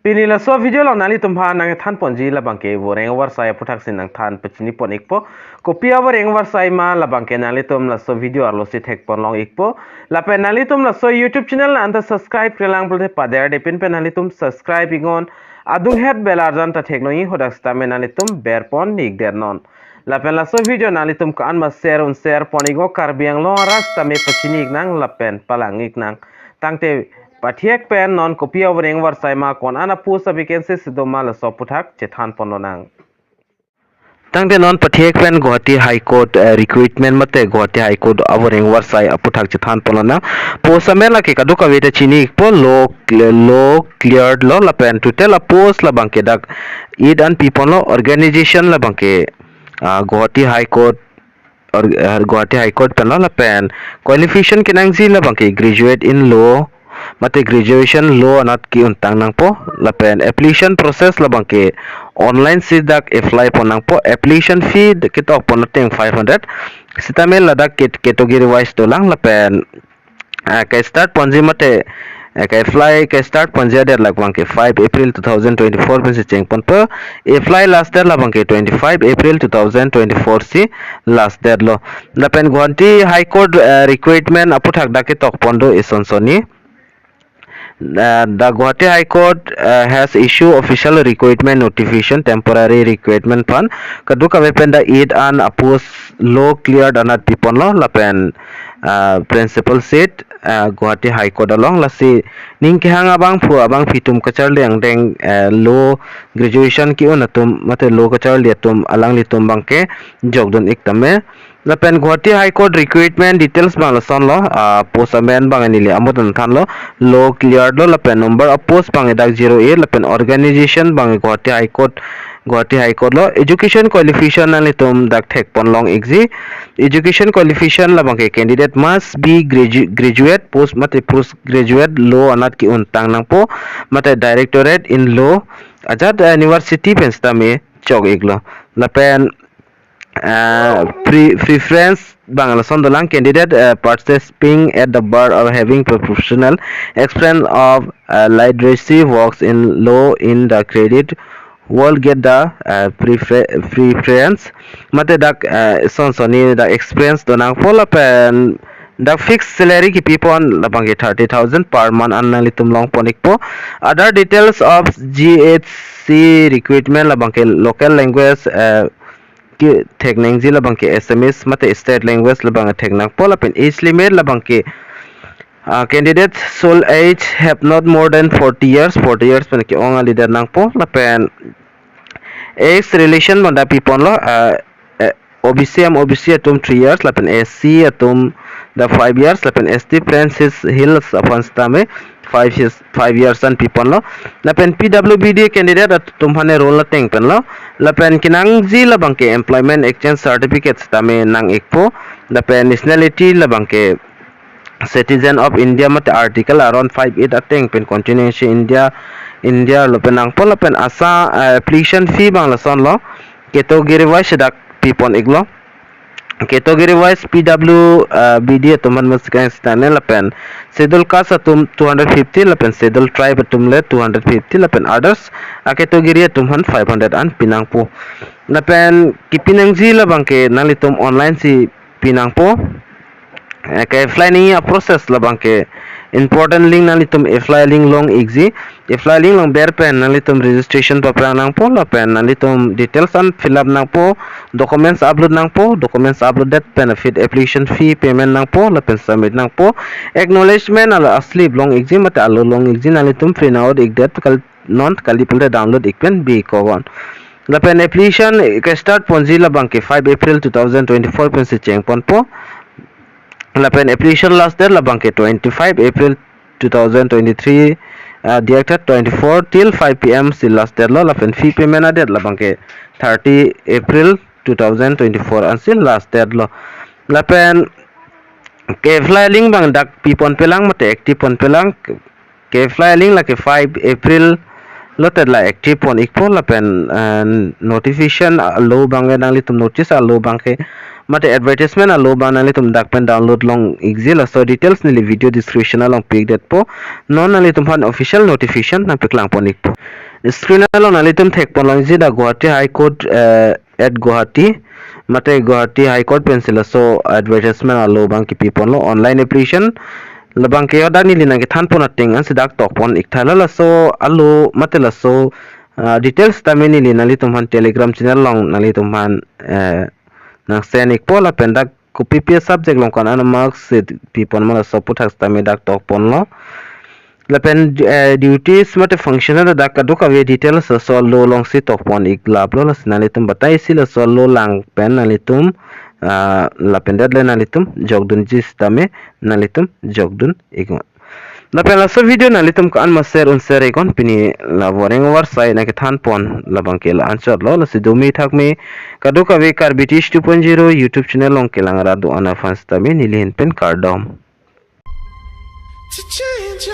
Pini la so video long nali tumha nang than ponji la bangke Voreng Awarsai APHUTHAK sin nang than pachini pon ikpo kopia Voreng Awarsai ma la bangke nali tum la so video arlo si thek pon long ikpo la pe nali tum la so YouTube channel anta subscribe prelang bolte pader de pin pe nali tum subscribe ingon adung head bell arjan ta thek no i hodak sta me nali tum ber pon nik der non la pen la so video nali tum kan ma share pon igo karbiang lo rasta me pachini nang la pen palang ik nang tangte Pathiek pen non kopia Voreng Awarsai ma kon ana post vacancy sidoma la APHUTHAK chethan pononang tangte non Pathiek pen Guwahati High Court recruitment mate Guwahati High Court Voreng Awarsai APHUTHAK chethan pononang post amela ke kaduka weta chini po lo cleared lo la pen to tell a post la bangke dak id and people lo organization la bangke Guwahati High Court or Guwahati High Court pen la pen qualification kinangzi la bangke graduate in law mate graduation law anat ki untang nang po lapen application process labang ke online sidak apply po nang po application fee kitok po nating 500 sitamel ladak category wise to lang lapen kay start ponji mate kay apply kay start ponji der lagbang ke 5 April 2024 bin si cheng pon po apply last der labang ke 25 April 2024 si last der lo lapen Guwahati High Court recruitment APHUTHAK dakitok pondo isonsoni the Guwahati High Court has issued official recruitment notification temporary recruitment fund kaduka wepen the id an apos law cleared anat people lo lapen principal seat Guwahati High Court along lasi ning ke hang abang fitum kachar leng deng law graduation ki unatum mate law kachar liatum alang litum bangke jogdon iktame lapen Guwahati High Court recruitment details bang lason lo post amen bang anili amodan than lo law cleared lo lapen number of post bang dak 08 lapen organization bang Guwahati High Court lo education qualification nalitum dak thek pon long exi education qualification labang ke candidate must be graduate post graduate law anat ki untang nang po mate directorate in law ajad university penstame chok iglo lapen preference Bangladesh lang candidate participating at the bar or having professional experience of literacy works in law in the credit will get the preference mate dak sonsoni the experience donang follow pen the fixed salary ki pipon labang 30,000 per month analitum long ponik po other details of GHC recruitment labang local language tekneng zila bangke SMS mate state language labang teknang pola pen age limit labang ke candidates sole age have not more than 40 years pen ke onga leader nang po lapen age relation manda pipon lo OBC atum 3 years lapen SC atum the 5 years lapen ST Francis Hills upon stame 5 years and people lo lapen PWBD candidate at tumhane role la teng pen lo lapen kinang zi la bangke employment exchange certificates tame nang ikpo lapen nationality la bangke citizen of India mat article around 58 ateng pen continuation India lo penang po lapen asa application fee bang la son lo category wise dak pipon iglo category wise PWBD atuman maskan stane lapen schedule caste atum 250 lapen schedule tribe atum le 250 lapen others category atum 500 an pinangpo lapen kipinangji labangke nalitum online si pinangpo ke flying a process labangke important link nalitum apply link long exi apply link long ber pen nalitum registration papra nang po lapen nalitum details and fill up nang po documents upload that benefit application fee payment nang po lapen submit nang po acknowledgement ala asli long exi mate alo long exi nalitum free now igdat kal non kalipulde download ikpen bi kogon lapen application ke start ponji labang ke 5 April 2024 pen se cheng pon po lapen application last date labang ke 25 April 2023 directed 24 till 5 PM si last date lo lapen fee payment date labang ke 30 April 2024 until last date lo lapen ke flying bang dak pipon pelang mate active pon pelang ke flying la ke 5 April lo tadla active pon ikpo lapen notification low bang nang litum notice low bang ke mate advertisement alo banali tum dak pen download long exil so details nili video description along page dat po non nali tum han official notification na peklang ponik po Screen alone nalitum technology da Guwahati High Court at Guwahati mate Guwahati High Court pencil so advertisement alo bang ki people no online application labang ke yoda ni lina ke than pon ating an sidak tok pon ikthala la so alo mate la so details tamini lina litum han telegram channel long nalitum han nang senik pola pendak ku PPS subject long kan an marks people mala so puthak tami dak tok pon lo lapen duties mate functional da ka duka we details so lo long si tok pon iglab lo nalitum batai sila so lo lang pen nalitum lapen deadline nalitum jogdun jis tame nalitum jogdun igma lapen la so video nalitum ka an ma share un share ikon pini la Voreng Awarsai na ke than pon labang ke la answer lo la sidumi thak me ka duka we kar british 2.0 youtube channel long ke lang ra do ana fans tame nilin pen KARDOM to change